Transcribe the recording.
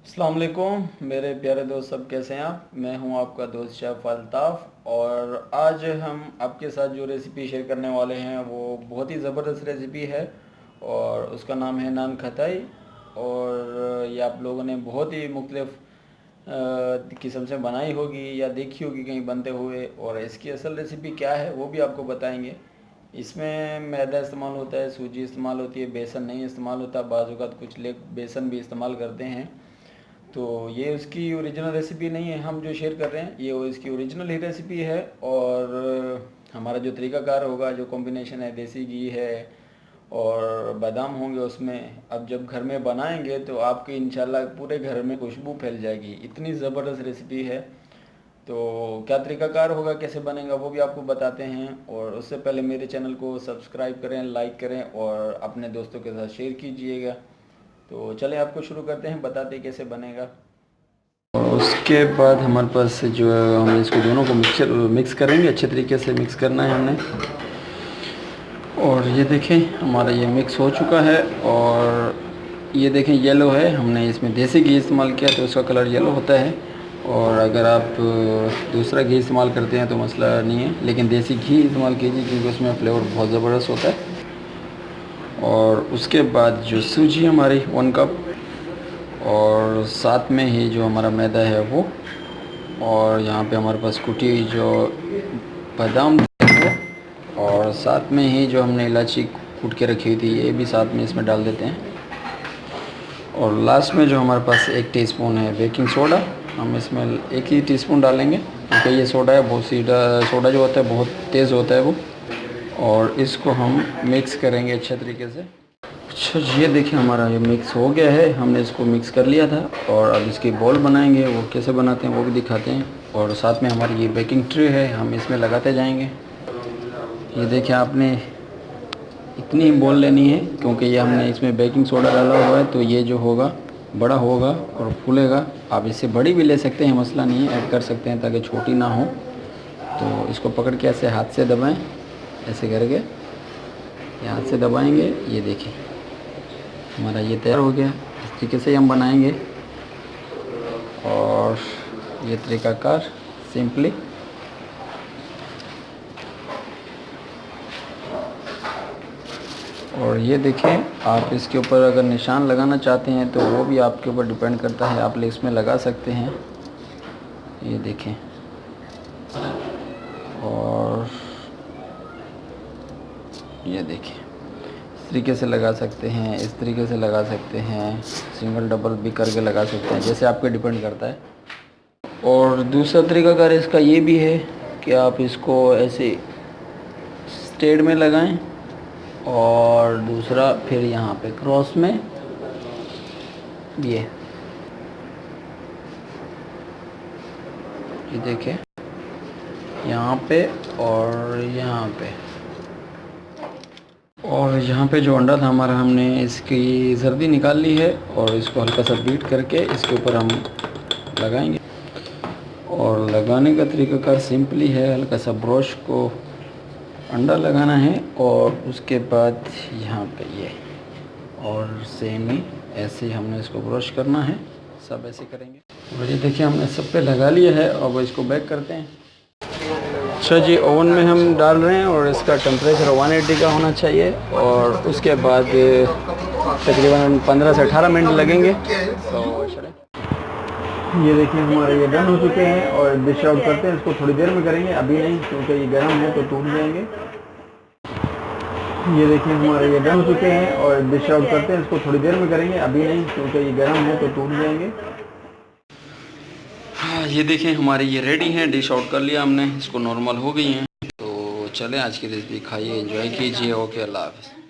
अस्सलाम वालेकुम मेरे प्यारे दोस्त, सब कैसे हैं आप। मैं हूं आपका दोस्त शेफ़ अल्ताफ़ और आज हम आपके साथ जो रेसिपी शेयर करने वाले हैं वो बहुत ही ज़बरदस्त रेसिपी है और उसका नाम है नान खताई। और ये आप लोगों ने बहुत ही मुख्तलिफ़ किस्म से बनाई होगी या देखी होगी कहीं बनते हुए, और इसकी असल रेसिपी क्या है वो भी आपको बताएंगे। इसमें मैदा इस्तेमाल होता है, सूजी इस्तेमाल होती है, बेसन नहीं इस्तेमाल होता। बाज़ औक़ात कुछ लोग बेसन भी इस्तेमाल करते हैं। तो ये उसकी ओरिजिनल रेसिपी नहीं है हम जो शेयर कर रहे हैं, ये इसकी ओरिजिनल ही रेसिपी है। और हमारा जो तरीक़ाकार होगा, जो कॉम्बिनेशन है, देसी घी है और बादाम होंगे उसमें। अब जब घर में बनाएंगे तो आपके इंशाल्लाह पूरे घर में खुशबू फैल जाएगी, इतनी ज़बरदस्त रेसिपी है। तो क्या तरीक़ाकार होगा, कैसे बनेगा, वो भी आपको बताते हैं। और उससे पहले मेरे चैनल को सब्सक्राइब करें, लाइक करें और अपने दोस्तों के साथ शेयर कीजिएगा। तो चले आपको शुरू करते हैं, बताते हैं कैसे बनेगा। और उसके बाद हमारे पास जो है, हम इसको दोनों को मिक्स करेंगे। अच्छे तरीके से मिक्स करना है हमने। और ये देखें हमारा ये मिक्स हो चुका है। और ये देखें येलो है, हमने इसमें देसी घी इस्तेमाल किया तो उसका कलर येलो होता है। और अगर आप दूसरा घी इस्तेमाल करते हैं तो मसला नहीं है, लेकिन देसी घी इस्तेमाल कीजिए क्योंकि उसमें फ्लेवर बहुत ज़बरदस्त होता है। और उसके बाद जो सूजी हमारी 1 कप, और साथ में ही जो हमारा मैदा है वो, और यहाँ पे हमारे पास कुटी हुई जो बादाम है वो, और साथ में ही जो हमने इलायची कूट के रखी हुई थी ये भी साथ में इसमें डाल देते हैं। और लास्ट में जो हमारे पास 1 टीस्पून है बेकिंग सोडा, हम इसमें 1 ही टीस्पून डालेंगे क्योंकि ये सोडा है, बहुत सोडा जो होता है बहुत तेज़ होता है वो। और इसको हम मिक्स करेंगे अच्छे तरीके से। अच्छा ये देखिए हमारा ये मिक्स हो गया है, हमने इसको मिक्स कर लिया था। और अब इसकी बॉल बनाएंगे, वो कैसे बनाते हैं वो भी दिखाते हैं। और साथ में हमारी ये बेकिंग ट्रे है, हम इसमें लगाते जाएंगे। ये देखिए आपने इतनी ही बॉल लेनी है क्योंकि ये हमने इसमें बेकिंग सोडा डाला हुआ है, तो ये जो होगा बड़ा होगा और फूलेगा। आप इससे बड़ी भी ले सकते हैं, मसला नहीं है, ऐड कर सकते हैं ताकि छोटी ना हो। तो इसको पकड़ के ऐसे हाथ से दबाएँ, ऐसे करके हाथ से दबाएँगे। ये देखिए हमारा ये तैयार हो गया। इस तरीके से हम बनाएंगे और ये तरीक़ाकार सिंपली। और ये देखें, आप इसके ऊपर अगर निशान लगाना चाहते हैं तो वो भी आपके ऊपर डिपेंड करता है, आप इसमें लगा सकते हैं। ये देखें, और ये देखें इस तरीके से लगा सकते हैं, इस तरीके से लगा सकते हैं, सिंगल डबल भी करके लगा सकते हैं, जैसे आपके डिपेंड करता है। और दूसरा तरीक़ाकार इसका ये भी है कि आप इसको ऐसे स्ट्रेट में लगाएं और दूसरा फिर यहाँ पे क्रॉस में, ये देखें यहाँ पे और यहाँ पे। और यहाँ पे जो अंडा था हमारा, हमने इसकी जर्दी निकाल ली है और इसको हल्का सा बीट करके इसके ऊपर हम लगाएंगे। और लगाने का तरीक़ाकार सिंपली है, हल्का सा ब्रश को अंडा लगाना है और उसके बाद यहाँ पे ये, और सेम ही ऐसे ही हमने इसको ब्रश करना है, सब ऐसे करेंगे। और ये देखिए हमने सब पे लगा लिया है। अब इसको बेक करते हैं। अच्छा जी, ओवन में हम डाल रहे हैं और इसका टेम्परेचर 180 का होना चाहिए। और उसके बाद तकरीबन 15 से 18 मिनट लगेंगे। तो चलें, ये देखिए हमारे ये डन हो चुके हैं और डिश आउट करते हैं। इसको थोड़ी देर में करेंगे, अभी नहीं क्योंकि ये गर्म है तो टूट जाएंगे। ये देखिए हमारे ये डन हो चुके हैं और डिश आउट करते हैं। इसको थोड़ी देर में करेंगे, अभी नहीं क्योंकि ये गर्म है तो टूट जाएंगे। हाँ ये देखें हमारे ये रेडी हैं, डिश आउट कर लिया हमने, इसको नॉर्मल हो गई हैं। तो चलें आज की रेसिपी खाइए, एंजॉय कीजिए। ओके, अल्लाह हाफ़िज़।